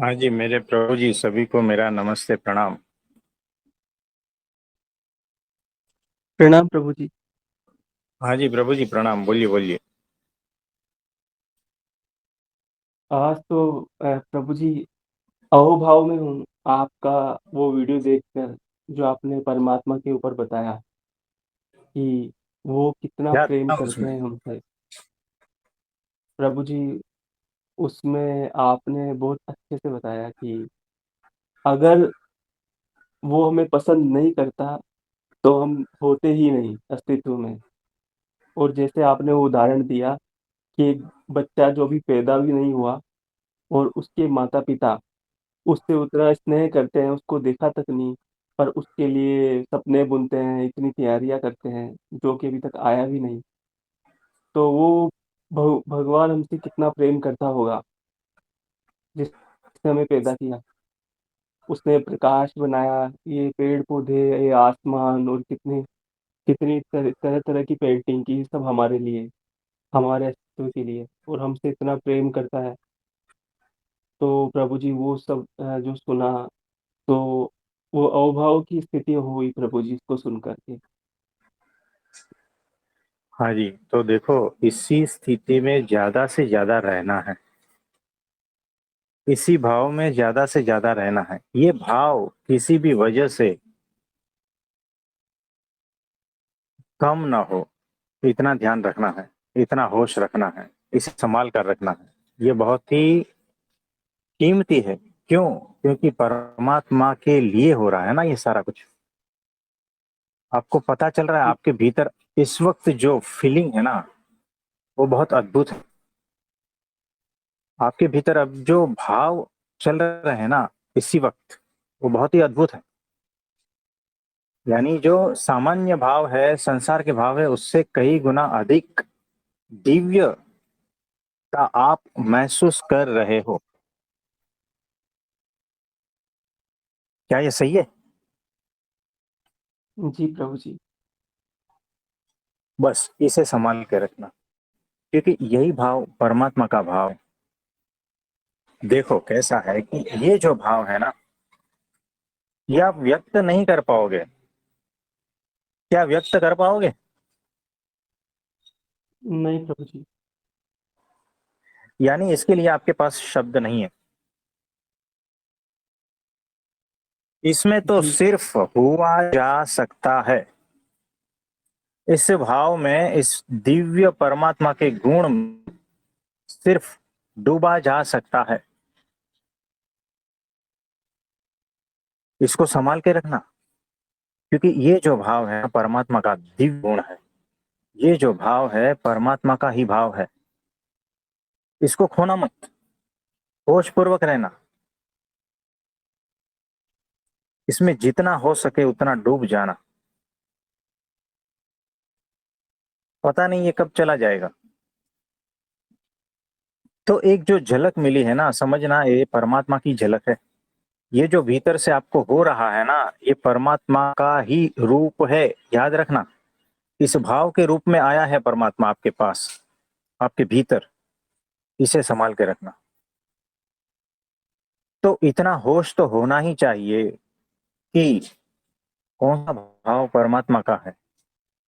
हाँ जी, मेरे प्रभु जी, सभी को मेरा नमस्ते प्रणाम। प्रणाम प्रभु जी। हाँ जी प्रभु जी, प्रणाम। बोलिए बोलिए। आज तो प्रभु जी अहोभाव में हूँ। आपका वो वीडियो देखकर जो आपने परमात्मा के ऊपर बताया कि वो कितना क्या प्रेम था करते उसमें? हैं हमसे। प्रभु जी, उसमें आपने बहुत अच्छे से बताया कि अगर वो हमें पसंद नहीं करता तो हम होते ही नहीं अस्तित्व में। और जैसे आपने वो उदाहरण दिया कि एक बच्चा जो अभी पैदा भी नहीं हुआ और उसके माता पिता उससे उतना स्नेह करते हैं, उसको देखा तक नहीं, पर उसके लिए सपने बुनते हैं, इतनी तैयारियां करते हैं जो कि अभी तक आया भी नहीं। तो वो भगवान हमसे कितना प्रेम करता होगा जिसने हमें पैदा किया। उसने प्रकाश बनाया, ये पेड़ पौधे, ये आसमान, और कितनी कितनी तरह तरह तरह की पेंटिंग की, सब हमारे लिए, हमारे अस्तित्व के लिए, और हमसे इतना प्रेम करता है। तो प्रभु जी वो सब जो सुना, तो वो अहोभाव की स्थिति हुई प्रभु जी इसको सुन करके। हाँ जी, तो देखो, इसी स्थिति में ज्यादा से ज्यादा रहना है। इसी भाव में ज्यादा से ज्यादा रहना है। ये भाव किसी भी वजह से कम ना हो, इतना ध्यान रखना है। इतना होश रखना है। इसे संभाल कर रखना है। ये बहुत ही कीमती है। क्यों? क्योंकि परमात्मा के लिए हो रहा है ना ये सारा कुछ। आपको पता चल रहा है जी आपके भीतर इस वक्त जो फीलिंग है ना, वो बहुत अद्भुत है। आपके भीतर अब जो भाव चल रहे हैं ना इसी वक्त, वो बहुत ही अद्भुत है। यानी जो सामान्य भाव है, संसार के भाव है, उससे कई गुना अधिक दिव्य का आप महसूस कर रहे हो। क्या ये सही है? जी प्रभु जी। बस इसे संभाल के रखना, क्योंकि यही भाव परमात्मा का भाव है। देखो कैसा है कि ये जो भाव है ना, ये आप व्यक्त नहीं कर पाओगे। क्या व्यक्त कर पाओगे? नहीं प्रभु जी। यानी इसके लिए आपके पास शब्द नहीं है। इसमें तो जी सिर्फ हुआ जा सकता है। इस भाव में, इस दिव्य परमात्मा के गुण में सिर्फ डूबा जा सकता है। इसको संभाल के रखना, क्योंकि ये जो भाव है परमात्मा का दिव्य गुण है। ये जो भाव है परमात्मा का ही भाव है। इसको खोना मत। होश पूर्वक रहना। इसमें जितना हो सके उतना डूब जाना। पता नहीं ये कब चला जाएगा। तो एक जो झलक मिली है ना, समझना ये परमात्मा की झलक है। ये जो भीतर से आपको हो रहा है ना, ये परमात्मा का ही रूप है। याद रखना, इस भाव के रूप में आया है परमात्मा आपके पास, आपके भीतर। इसे संभाल के रखना। तो इतना होश तो होना ही चाहिए कि कौन सा भाव परमात्मा का है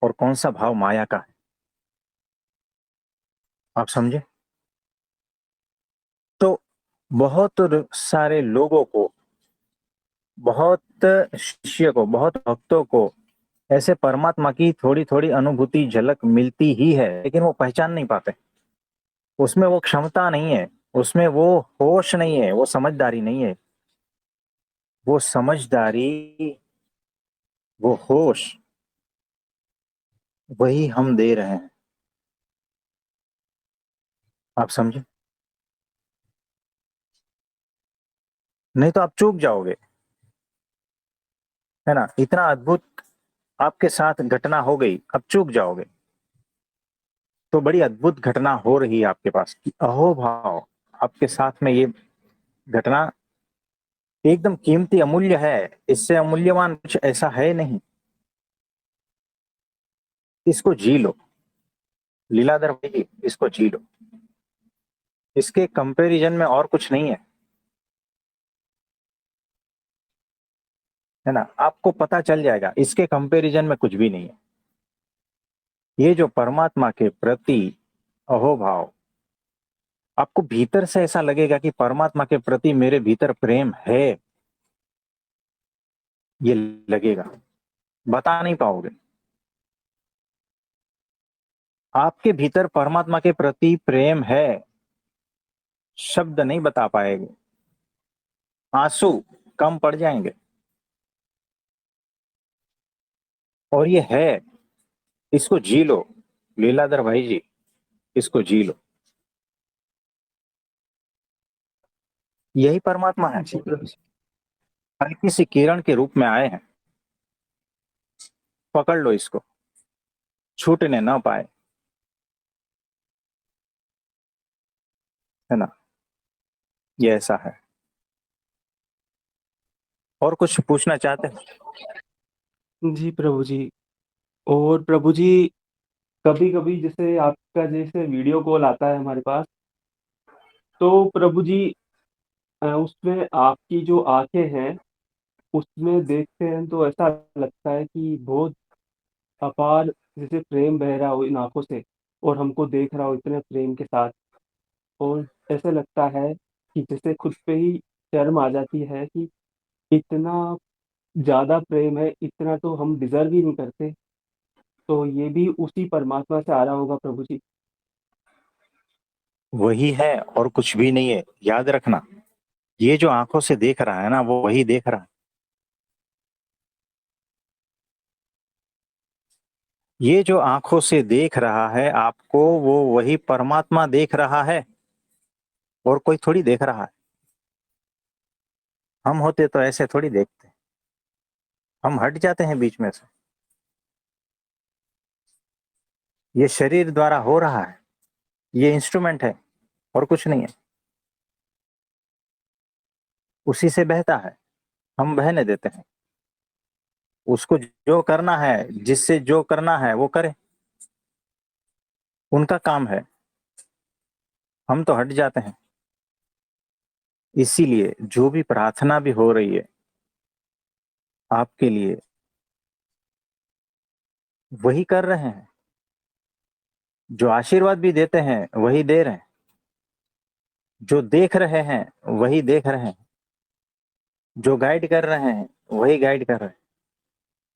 और कौन सा भाव माया का है। आप समझे? तो बहुत सारे लोगों को, बहुत शिष्य को, बहुत भक्तों को ऐसे परमात्मा की थोड़ी थोड़ी अनुभूति, झलक मिलती ही है, लेकिन वो पहचान नहीं पाते। उसमें वो क्षमता नहीं है। उसमें वो होश नहीं है। वो समझदारी नहीं है। वो समझदारी, वो होश, वही हम दे रहे हैं। आप समझे? नहीं तो आप चूक जाओगे। है ना? इतना अद्भुत आपके साथ घटना हो गई, अब चूक जाओगे। तो बड़ी अद्भुत घटना हो रही है आपके पास कि अहोभाव आपके साथ में, ये घटना एकदम कीमती, अमूल्य है। इससे अमूल्यवान कुछ ऐसा है नहीं। इसको जी लो। लीलाधर भाई जी, इसको जी लो। इसके कंपैरिजन में और कुछ नहीं है। है ना, आपको पता चल जाएगा, इसके कंपैरिजन में कुछ भी नहीं है। ये जो परमात्मा के प्रति अहोभाव, आपको भीतर से ऐसा लगेगा कि परमात्मा के प्रति मेरे भीतर प्रेम है, ये लगेगा, बता नहीं पाओगे। आपके भीतर परमात्मा के प्रति प्रेम है, शब्द नहीं बता पाएंगे, आंसू कम पड़ जाएंगे। और ये है, इसको जी लो लीलाधर भाई जी, इसको जी लो, यही परमात्मा है। जी प्रभु जी। हल्की सी किरण के रूप में आए हैं, पकड़ लो इसको, छूटने ना पाए, है ना, ये ऐसा है। और कुछ पूछना चाहते हैं? जी प्रभु जी। और प्रभु जी, कभी-कभी जैसे आपका जैसे वीडियो कॉल आता है हमारे पास, तो प्रभु जी उसमें आपकी जो आँखें हैं, उसमें देखते हैं तो ऐसा लगता है कि बहुत अपार जैसे प्रेम बह रहा हो इन आँखों से और हमको देख रहा हो इतने प्रेम के साथ। और ऐसा लगता है कि जैसे खुद पे ही शर्म आ जाती है कि इतना ज़्यादा प्रेम है, इतना तो हम डिज़र्व ही नहीं करते। तो ये भी उसी परमात्मा से आ रहा होगा प्रभु जी। वही है और कुछ भी नहीं है, याद रखना। ये जो आंखों से देख रहा है ना, वो वही देख रहा है। ये जो आंखों से देख रहा है आपको, वो वही परमात्मा देख रहा है, और कोई थोड़ी देख रहा है। हम होते तो ऐसे थोड़ी देखते, हम हट जाते हैं बीच में से। ये शरीर द्वारा हो रहा है, ये इंस्ट्रूमेंट है और कुछ नहीं है, उसी से बहता है, हम बहने देते हैं। उसको जो करना है, जिससे जो करना है वो करे, उनका काम है, हम तो हट जाते हैं। इसीलिए जो भी प्रार्थना भी हो रही है आपके लिए, वही कर रहे हैं। जो आशीर्वाद भी देते हैं वही दे रहे हैं, जो देख रहे हैं वही देख रहे हैं, जो गाइड कर रहे हैं वही गाइड कर रहे हैं।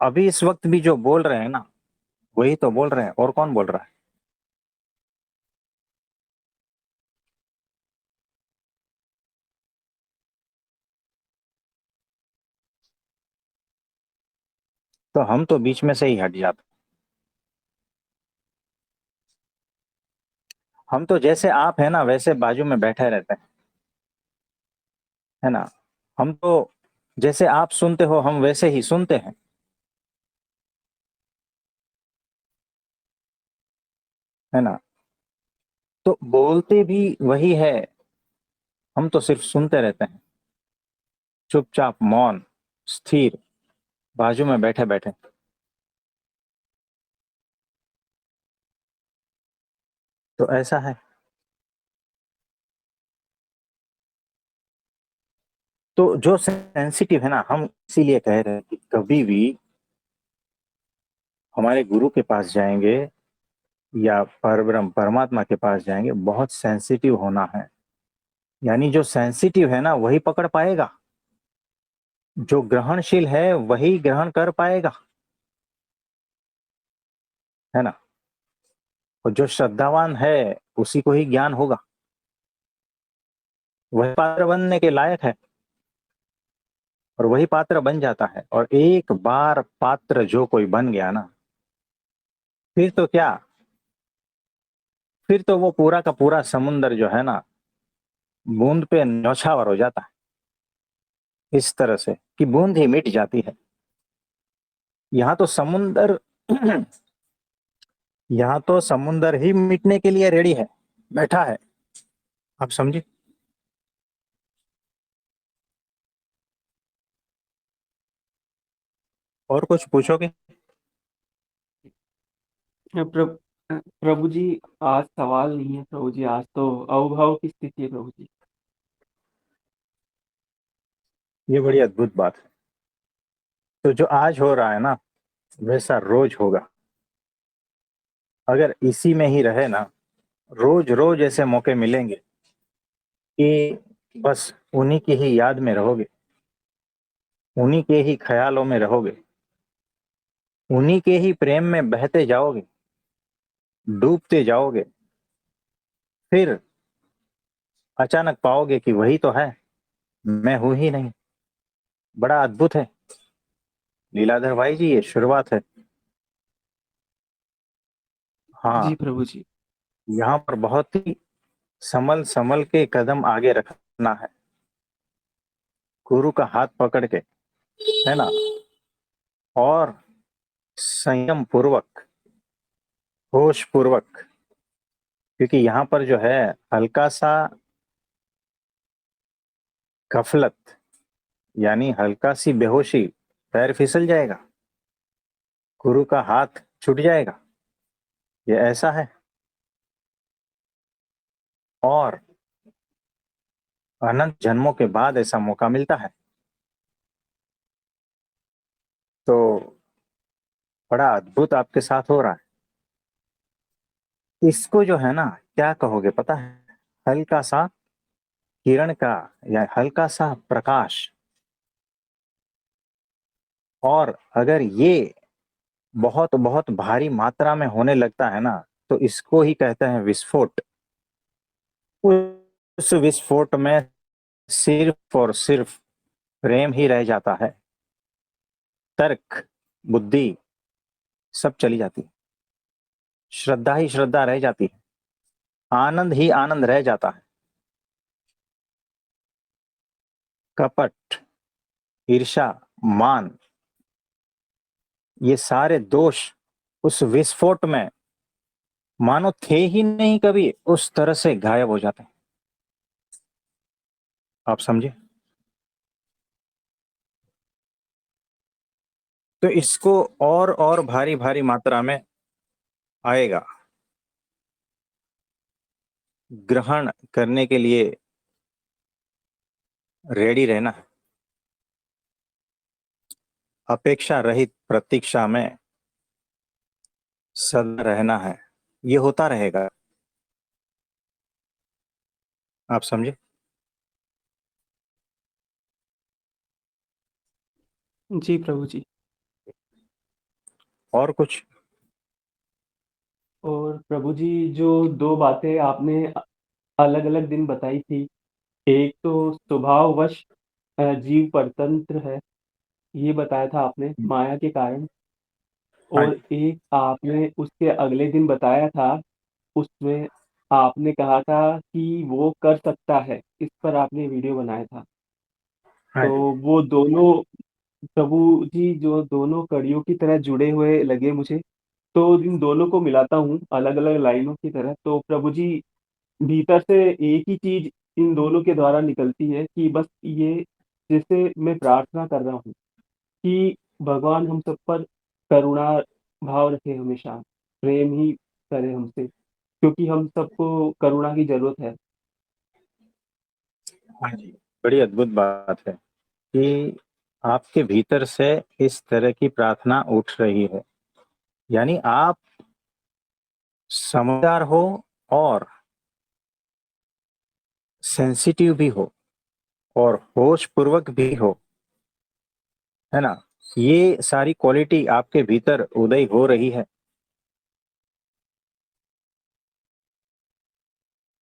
अभी इस वक्त भी जो बोल रहे हैं ना, वही तो बोल रहे हैं, और कौन बोल रहा है? तो हम तो बीच में से ही हट जाते हैं। हम तो जैसे आप है ना, वैसे बाजू में बैठे रहते हैं, है ना। हम तो जैसे आप सुनते हो, हम वैसे ही सुनते हैं, है ना। तो बोलते भी वही है, हम तो सिर्फ सुनते रहते हैं, चुपचाप मौन, स्थिर, बाजू में बैठे बैठे। तो ऐसा है। तो जो सेंसिटिव है ना, हम इसीलिए कह रहे हैं कि कभी भी हमारे गुरु के पास जाएंगे या परब्रह्म परमात्मा के पास जाएंगे, बहुत सेंसिटिव होना है। यानी जो सेंसिटिव है ना, वही पकड़ पाएगा, जो ग्रहणशील है वही ग्रहण कर पाएगा, है ना। और जो श्रद्धावान है, उसी को ही ज्ञान होगा, वही पात्र बनने के लायक है, और वही पात्र बन जाता है। और एक बार पात्र जो कोई बन गया ना, फिर तो क्या, फिर तो वो पूरा का पूरा समुंदर जो है ना, बूंद पे न्यौछावर हो जाता है, इस तरह से कि बूंद ही मिट जाती है। यहाँ तो समुंदर यहाँ तो समुंदर ही मिटने के लिए रेडी है, बैठा है, आप समझे। और कुछ पूछोगे? प्रभु जी, आज सवाल नहीं है प्रभु जी, आज तो अहोभाव की स्थिति है प्रभु जी। ये बड़ी अद्भुत बात है। तो जो आज हो रहा है ना, वैसा रोज होगा। अगर इसी में ही रहे ना, रोज रोज ऐसे मौके मिलेंगे कि बस उन्हीं की ही याद में रहोगे, उन्हीं के ही ख्यालों में रहोगे, उन्हीं के ही प्रेम में बहते जाओगे, डूबते जाओगे। फिर अचानक पाओगे कि वही तो है, मैं हूं ही नहीं। बड़ा अद्भुत है लीलाधर भाई जी, ये शुरुआत है। जी हाँ, प्रभु जी। यहाँ पर बहुत ही संभल संभल के कदम आगे रखना है, गुरु का हाथ पकड़ के, है ना। और संयम पूर्वक, होश पूर्वक, क्योंकि यहाँ पर जो है हल्का सा गफलत, यानी हल्का सी बेहोशी, पैर फिसल जाएगा, गुरु का हाथ छूट जाएगा, ये ऐसा है। और अनंत जन्मों के बाद ऐसा मौका मिलता है, तो बड़ा अद्भुत आपके साथ हो रहा है। इसको जो है ना, क्या कहोगे पता है, हल्का सा किरण का, या हल्का सा प्रकाश। और अगर ये बहुत बहुत भारी मात्रा में होने लगता है ना, तो इसको ही कहते हैं विस्फोट। उस विस्फोट में सिर्फ और सिर्फ प्रेम ही रह जाता है, तर्क, बुद्धि सब चली जाती है, श्रद्धा ही श्रद्धा रह जाती है, आनंद ही आनंद रह जाता है। कपट, ईर्षा, मान, ये सारे दोष उस विस्फोट में मानो थे ही नहीं कभी, उस तरह से गायब हो जाते हैं। आप समझे। तो इसको और भारी भारी मात्रा में आएगा, ग्रहण करने के लिए रेडी रहना है, अपेक्षा रहित प्रतीक्षा में सदा रहना है। ये होता रहेगा। आप समझे। जी प्रभु जी। और कुछ। और प्रभु जी, जो 2 बातें आपने अलग-अलग दिन बताई थी, एक तो स्वभाववश जीव परतंत्र है, ये बताया था आपने माया के कारण। हाँ और जी। एक आपने उसके अगले दिन बताया था, उसमें आपने कहा था कि वो कर सकता है, इस पर आपने वीडियो बनाया था। हाँ तो जी। वो दोनों प्रभु जी, जो दोनों कड़ियों की तरह जुड़े हुए लगे मुझे। तो इन दोनों को मिलाता हूँ अलग-अलग लाइनों की तरह, तो प्रभु जी, भीतर से एक ही चीज़ इन दोनों के द्वारा निकलती है कि बस ये, जैसे मैं प्रार्थना कर रहा हूँ कि भगवान हम सब पर करुणा भाव रखे हमेशा, प्रेम ही करे हमसे, क्योंकि हम सबको करुणा की ज़रूरत है। हाँ जी। बड़ी अद्भुत बात है कि आपके भीतर से इस तरह की प्रार्थना उठ रही है, यानी आप समझदार हो और सेंसिटिव भी हो और होश पूर्वक भी हो, है ना। ये सारी क्वालिटी आपके भीतर उदय हो रही है।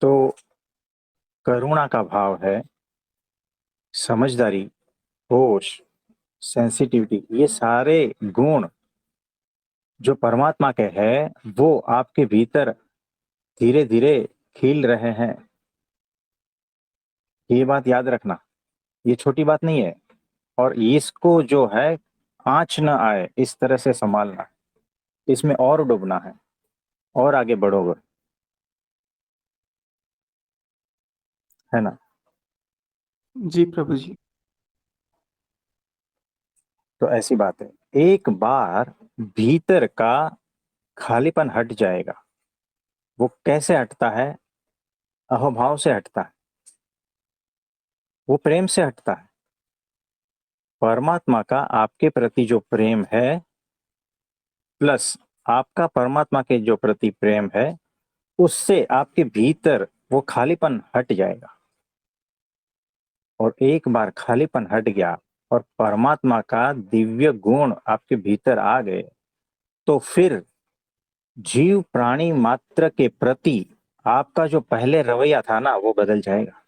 तो करुणा का भाव है, समझदारी, होश, सेंसिटिविटी, ये सारे गुण जो परमात्मा के हैं, वो आपके भीतर धीरे धीरे खिल रहे हैं। ये बात याद रखना, ये छोटी बात नहीं है। और इसको जो है, आँच न आए इस तरह से संभालना, इसमें और डूबना है, और आगे बढ़ोगे, है ना। जी प्रभु जी। तो ऐसी बात है, एक बार भीतर का खालीपन हट जाएगा। वो कैसे हटता है? अहोभाव से हटता है, वो प्रेम से हटता है, परमात्मा का आपके प्रति जो प्रेम है प्लस आपका परमात्मा के जो प्रति प्रेम है, उससे आपके भीतर वो खालीपन हट जाएगा। और एक बार खालीपन हट गया और परमात्मा का दिव्य गुण आपके भीतर आ गए, तो फिर जीव प्राणी मात्र के प्रति आपका जो पहले रवैया था ना, वो बदल जाएगा।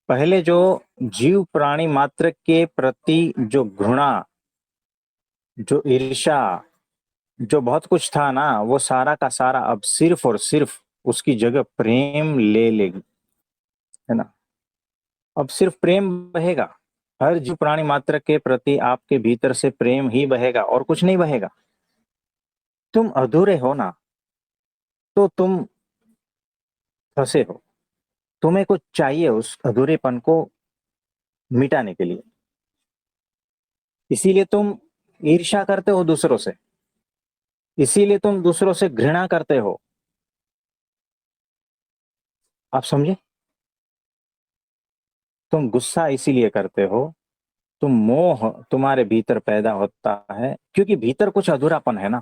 पहले जो जीव प्राणी मात्र के प्रति जो घृणा, जो ईर्ष्या, जो बहुत कुछ था ना, वो सारा का सारा अब सिर्फ और सिर्फ उसकी जगह प्रेम ले लेगी, है ना। अब सिर्फ प्रेम बहेगा, हर जीव प्राणी मात्र के प्रति आपके भीतर से प्रेम ही बहेगा और कुछ नहीं बहेगा। तुम अधूरे हो ना, तो तुम फंसे हो, तुम्हें कुछ चाहिए उस अधूरेपन को मिटाने के लिए। इसीलिए तुम ईर्ष्या करते हो दूसरों से, इसीलिए तुम दूसरों से घृणा करते हो। आप समझे? तुम गुस्सा इसीलिए करते हो, तुम मोह तुम्हारे भीतर पैदा होता है क्योंकि भीतर कुछ अधूरापन है ना।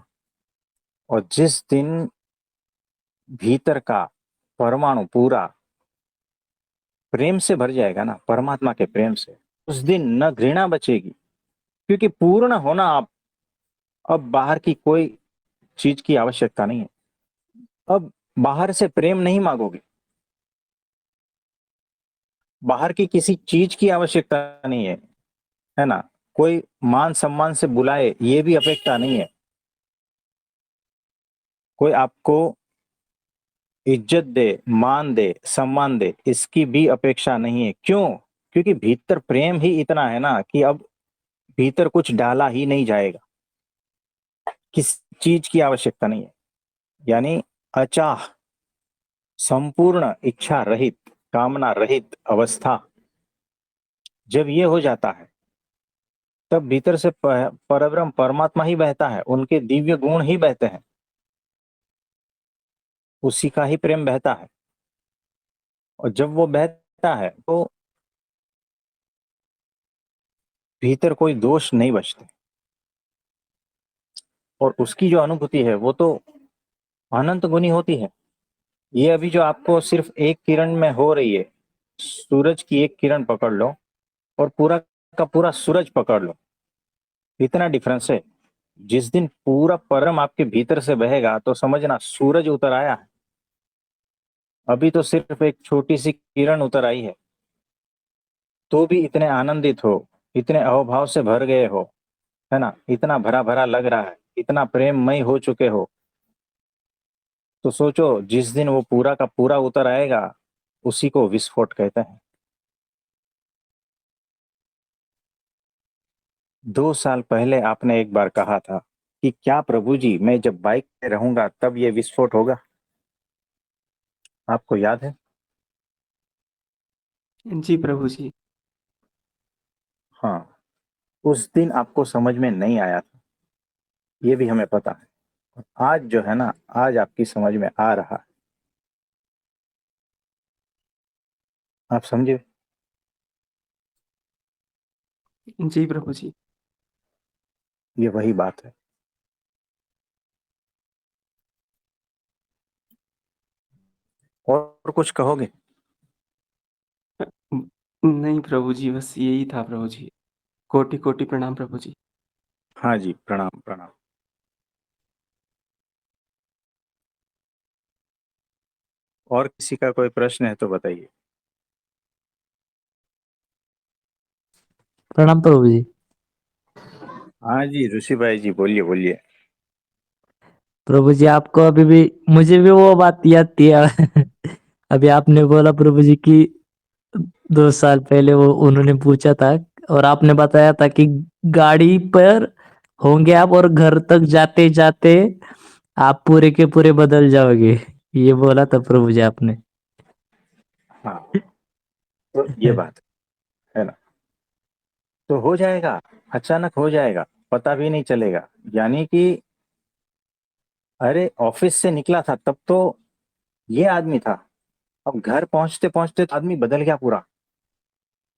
और जिस दिन भीतर का परमाणु पूरा प्रेम से भर जाएगा ना, परमात्मा के प्रेम से, उस दिन न घृणा बचेगी, क्योंकि पूर्ण होना आप, अब बाहर की कोई चीज की आवश्यकता नहीं है। अब बाहर से प्रेम नहीं मांगोगे, बाहर की किसी चीज की आवश्यकता नहीं है ना। कोई मान सम्मान से बुलाए ये भी अपेक्षा नहीं है, कोई आपको इज्जत दे, मान दे, सम्मान दे, इसकी भी अपेक्षा नहीं है। क्यों? क्योंकि भीतर प्रेम ही इतना है ना कि अब भीतर कुछ डाला ही नहीं जाएगा, किस चीज की आवश्यकता नहीं है। यानी अचाह, संपूर्ण इच्छा रहित, कामना रहित अवस्था जब ये हो जाता है, तब भीतर से परब्रह्म परमात्मा ही बहता है, उनके दिव्य गुण ही बहते हैं, उसी का ही प्रेम बहता है। और जब वो बहता है तो भीतर कोई दोष नहीं बचते, और उसकी जो अनुभूति है वो तो अनंत गुनी होती है। ये अभी जो आपको सिर्फ एक किरण में हो रही है, सूरज की एक किरण पकड़ लो और पूरा का पूरा सूरज पकड़ लो, इतना डिफरेंस है। जिस दिन पूरा परम आपके भीतर से बहेगा तो समझना सूरज उतर आया है। अभी तो सिर्फ एक छोटी सी किरण उतर आई है, तो भी इतने आनंदित हो, इतने अहोभाव से भर गए हो, है ना, इतना भरा भरा लग रहा है, इतना प्रेममय हो चुके हो। तो सोचो जिस दिन वो पूरा का पूरा उतर आएगा, उसी को विस्फोट कहते हैं। 2 साल पहले आपने एक बार कहा था कि क्या प्रभु जी, मैं जब बाइक पे रहूंगा तब ये विस्फोट होगा। आपको याद है? जी प्रभु जी। हाँ, उस दिन आपको समझ में नहीं आया था, ये भी हमें पता है। आज जो है ना, आज आपकी समझ में आ रहा है। आप समझे? जी प्रभु जी। ये वही बात है। और कुछ कहोगे? नहीं प्रभु जी, बस यही था प्रभु जी। कोटि कोटि प्रणाम प्रभु जी। हाँ जी, प्रणाम प्रणाम। और किसी का कोई प्रश्न है तो बताइए। प्रणाम प्रभु जी। हाँ जी, ऋषि भाई जी, बोलिए बोलिए। प्रभु जी आपको अभी भी, मुझे भी वो बात याद थी अभी आपने बोला प्रभु जी की 2 साल पहले वो उन्होंने पूछा था और आपने बताया था कि गाड़ी पर होंगे आप और घर तक जाते जाते आप पूरे के पूरे बदल जाओगे, ये बोला था प्रभु जी आपने। हाँ, तो ये बात है ना, तो हो जाएगा, अचानक हो जाएगा, पता भी नहीं चलेगा। यानी कि अरे ऑफिस से निकला था तब तो ये आदमी था, अब घर पहुंचते पहुंचते तो आदमी बदल गया पूरा।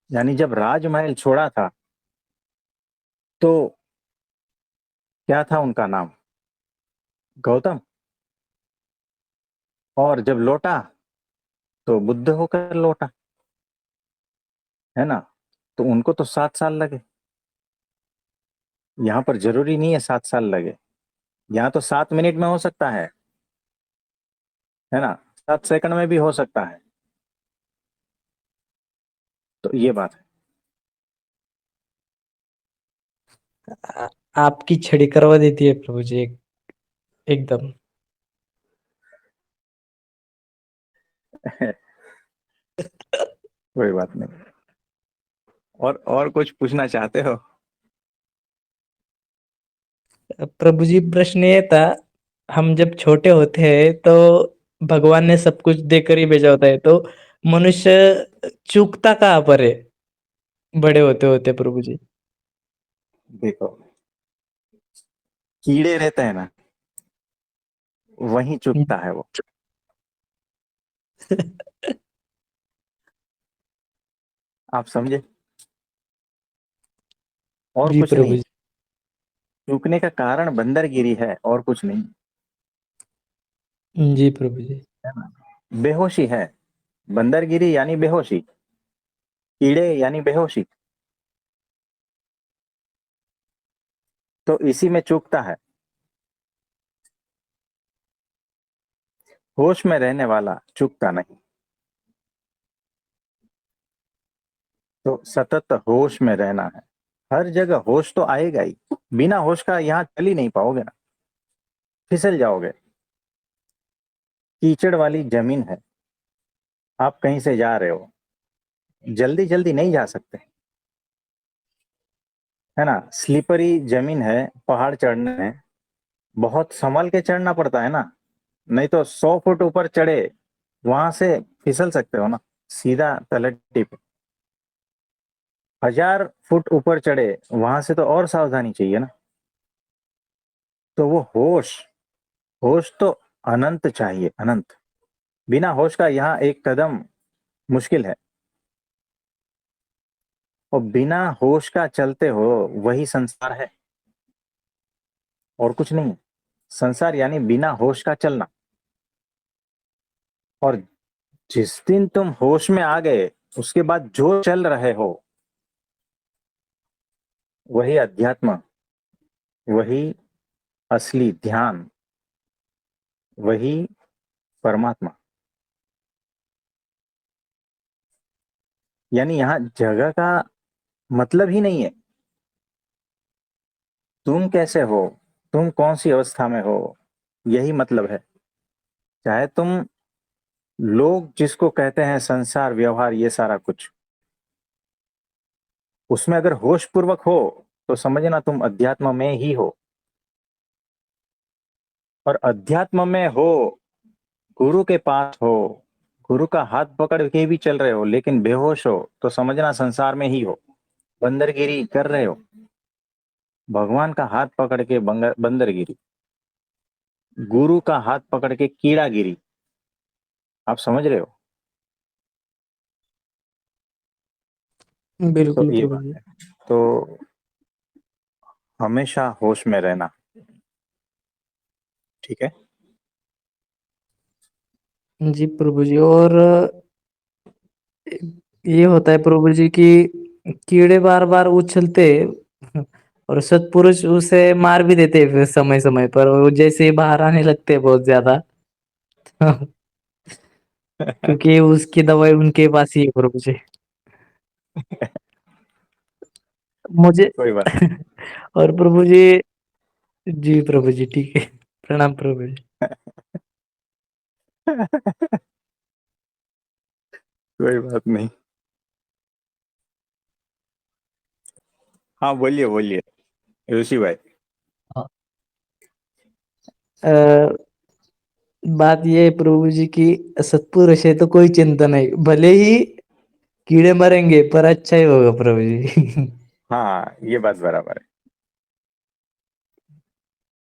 यानी जब राजमहल छोड़ा था तो क्या था उनका नाम? गौतम। और जब लौटा तो बुद्ध होकर लौटा, है ना? तो उनको तो 7 साल लगे। यहाँ पर जरूरी नहीं है 7 साल लगे, यहाँ तो 7 मिनट में हो सकता है ना? 7 सेकंड में भी हो सकता है। तो ये बात आपकी छड़ी करवा देती है प्रभु जी एकदम। है। कोई बात नहीं। और कुछ पूछना चाहते हो? प्रभु जी प्रश्न ये था, हम जब छोटे होते हैं तो भगवान ने सब कुछ देकर ही भेजा होता है, तो मनुष्य चूकता कहाँ पर है बड़े होते होते प्रभु जी? देखो, कीड़े रहते हैं ना, वहीं चुभता है वो। आप समझे? और जी कुछ प्रभु नहीं। जी। चूकने का कारण बंदरगिरी है, और कुछ नहीं। जी प्रभु जी। है ना? बेहोशी है। बंदरगिरी यानी बेहोशी, कीड़े यानी बेहोशी। तो इसी में चूकता है। होश में रहने वाला चूकता नहीं। तो सतत होश में रहना है। हर जगह होश तो आएगा ही। बिना होश का यहाँ चल ही नहीं पाओगे ना, फिसल जाओगे। कीचड़ वाली जमीन है, आप कहीं से जा रहे हो, जल्दी जल्दी नहीं जा सकते, है ना? स्लिपरी जमीन है, पहाड़ चढ़ने है, बहुत संभल के चढ़ना पड़ता है ना। नहीं तो 100 फुट ऊपर चढ़े, वहां से फिसल सकते हो ना, सीधा तलहटी पे। 1000 फुट ऊपर चढ़े, वहां से तो और सावधानी चाहिए ना। तो वो होश, होश तो अनंत चाहिए, अनंत। बिना होश का यहाँ एक कदम मुश्किल है। और बिना होश का चलते हो, वही संसार है, और कुछ नहीं। संसार यानी बिना होश का चलना। और जिस दिन तुम होश में आ गए, उसके बाद जो चल रहे हो, वही अध्यात्म, वही असली ध्यान, वही परमात्मा। यानी यहाँ जगह का मतलब ही नहीं है। तुम कैसे हो, तुम कौन सी अवस्था में हो, यही मतलब है। चाहे तुम, लोग जिसको कहते हैं संसार व्यवहार, ये सारा कुछ, उसमें अगर होश पूर्वक हो तो समझना तुम अध्यात्म में ही हो। और अध्यात्म में हो, गुरु के पास हो, गुरु का हाथ पकड़ के भी चल रहे हो, लेकिन बेहोश हो, तो समझना संसार में ही हो, बंदरगिरी कर रहे हो। भगवान का हाथ पकड़ के बंदरगिरी, गुरु का हाथ पकड़ के कीड़ागिरी। आप समझ रहे हो? तो बिल्कुल ये प्रभु बात जी। है। तो हमेशा होश में रहना, ठीक है? जी प्रभु जी। और ये होता है प्रभु जी कि कीड़े बार बार उछलते और सत्पुरुष उसे मार भी देते हैं फिर समय समय पर, वो जैसे ही बाहर आने लगते हैं बहुत ज्यादा। क्योंकि उसकी दवाई उनके पास ही है प्रभु जी। मुझे कोई बात और प्रभु जी, जी प्रभु जी ठीक है। प्रणाम प्रभु जी। नहीं। कोई बात नहीं। हाँ, बोलिए बोलिए ऋषि भाई। अ, बात ये है प्रभु जी की, सत्पुरुष है तो कोई चिंता नहीं, भले ही कीड़े मरेंगे पर अच्छा ही होगा प्रभु जी। हाँ, ये बात बराबर है।